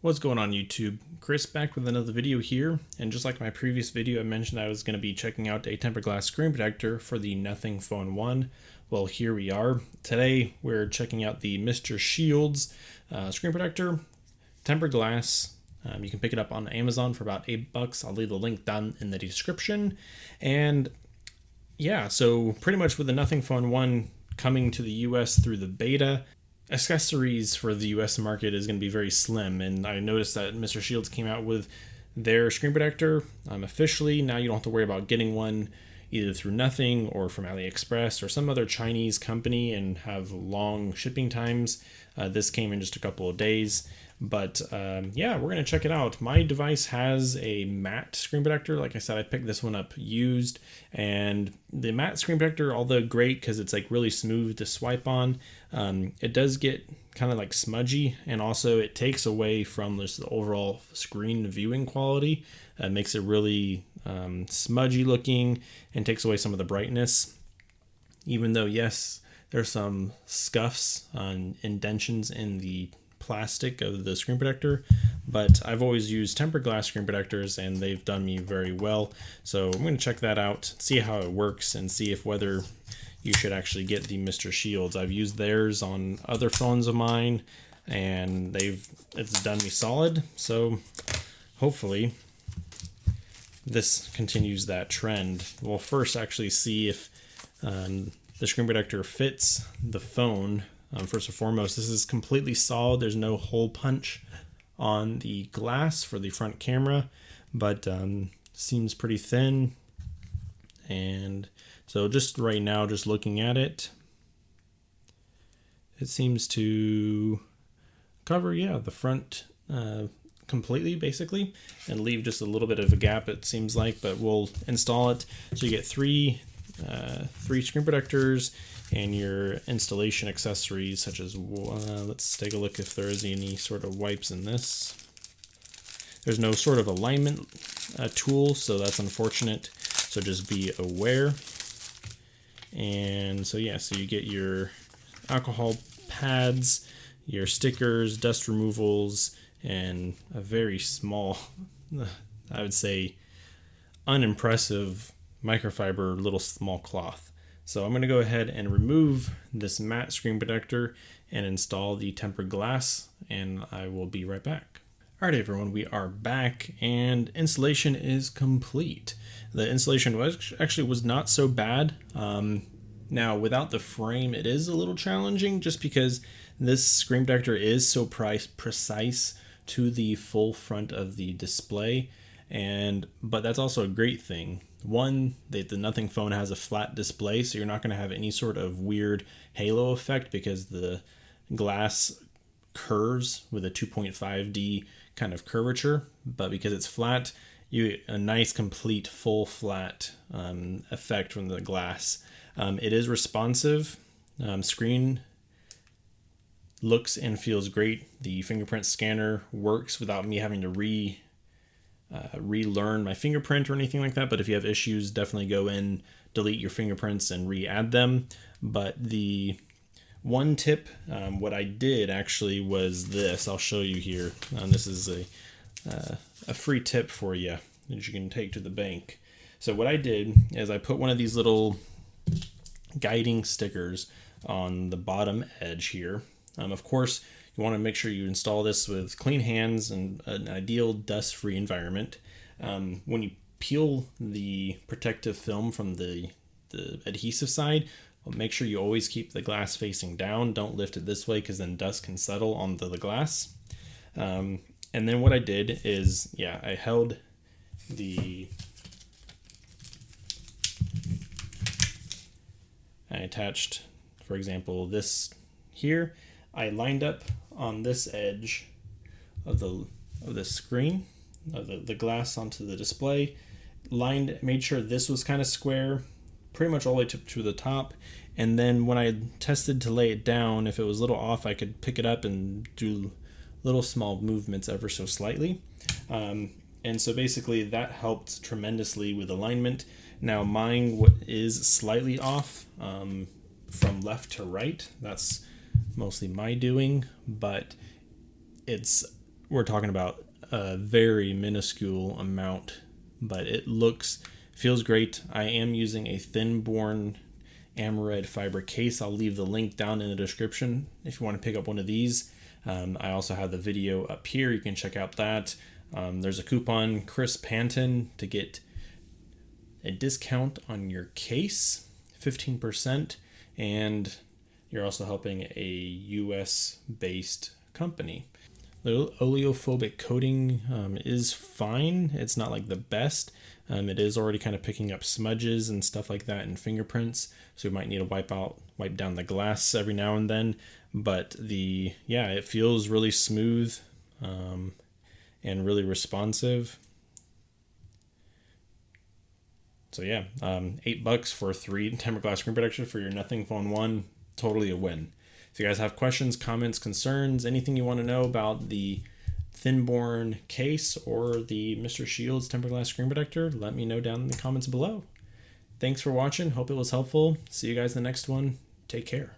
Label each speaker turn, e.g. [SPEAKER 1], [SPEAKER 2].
[SPEAKER 1] What's going on YouTube? Chris back with another video here, and just like my previous video I mentioned I was going to be checking out a tempered glass screen protector for the Nothing Phone 1. Well, here we are. Today we're checking out the Mr.Shield's screen protector, tempered glass. You can pick it up on Amazon for about $8. I'll leave the link down in the description. And yeah, so pretty much with the Nothing Phone 1 coming to the US through the beta, accessories for the US market is going to be very slim, and I noticed that Mr.Shields came out with their screen protector officially. Now you don't have to worry about getting one either through Nothing or from AliExpress or some other Chinese company and have long shipping times. This came in just a couple of days, but yeah, we're going to check it out. My device has a matte screen protector. Like I said, I picked this one up used, and the matte screen protector, although great because it's like really smooth to swipe on, it does get kind of like smudgy, and also it takes away from this overall screen viewing quality. It makes it really smudgy looking and takes away some of the brightness. Even though, yes, there's some scuffs on indentions in the plastic of the screen protector, but I've always used tempered glass screen protectors and they've done me very well. So I'm going to check that out, see how it works, and see if whether you should actually get the Mr.Shields. I've used theirs on other phones of mine and it's done me solid. So hopefully this continues that trend. We'll first actually see if the screen protector fits the phone. First and foremost, this is completely solid. There's no hole punch on the glass for the front camera, but seems pretty thin. And so just right now, just looking at it, it seems to cover, yeah, the front completely basically, and leave just a little bit of a gap, it seems like, but we'll install it. So you get three screen protectors and your installation accessories, such as let's take a look if there is any sort of wipes in this. There's no sort of alignment tool, so that's unfortunate, so just be aware. And so yeah, so you get your alcohol pads, your stickers, dust removals, and a very small, I would say unimpressive microfiber little small cloth. So I'm going to go ahead and remove this matte screen protector and install the tempered glass, and I will be right back. Alright everyone, we are back and installation is complete. The installation was not so bad. Now without the frame it is a little challenging, just because this screen protector is so precise to the full front of the display, but that's also a great thing. One, the Nothing phone has a flat display, so you're not going to have any sort of weird halo effect because the glass curves with a 2.5D kind of curvature, but because it's flat, you get a nice complete full flat effect from the glass. It is responsive. Screen looks and feels great. The fingerprint scanner works without me having to relearn my fingerprint or anything like that, but if you have issues, definitely go in, delete your fingerprints and re-add them. But the one tip, what I did actually was this. I'll show you here. This is a free tip for you that you can take to the bank. So what I did is I put one of these little guiding stickers on the bottom edge here. Of course, you want to make sure you install this with clean hands and an ideal dust-free environment. When you peel the protective film from the adhesive side, make sure you always keep the glass facing down. Don't lift it this way because then dust can settle onto the glass. And then what I did is, yeah, I held I attached, for example, this here. I lined up on this edge of the screen, of the glass onto the display, made sure this was kind of square, pretty much all the way to the top, and then when I tested to lay it down, if it was a little off, I could pick it up and do little small movements ever so slightly. And so basically that helped tremendously with alignment. Now mine is slightly off from left to right. That's mostly my doing, but it's we're talking about a very minuscule amount, but it feels great. I am using a Thinborne Aramid Fiber case. I'll leave the link down in the description if you want to pick up one of these. I also have the video up here. You can check out that. There's a coupon, Chris Panton, to get a discount on your case, 15%, and you're also helping a US based company. The oleophobic coating is fine. It's not like the best. It is already kind of picking up smudges and stuff like that and fingerprints, so we might need to wipe down the glass every now and then. But it feels really smooth and really responsive. So yeah, $8 for 3 tempered glass screen protectors for your Nothing Phone 1, totally a win. If you guys have questions, comments, concerns, anything you want to know about the Thinborne case or the Mr.Shield's tempered glass screen protector, let me know down in the comments below. Thanks for watching. Hope it was helpful. See you guys in the next one. Take care.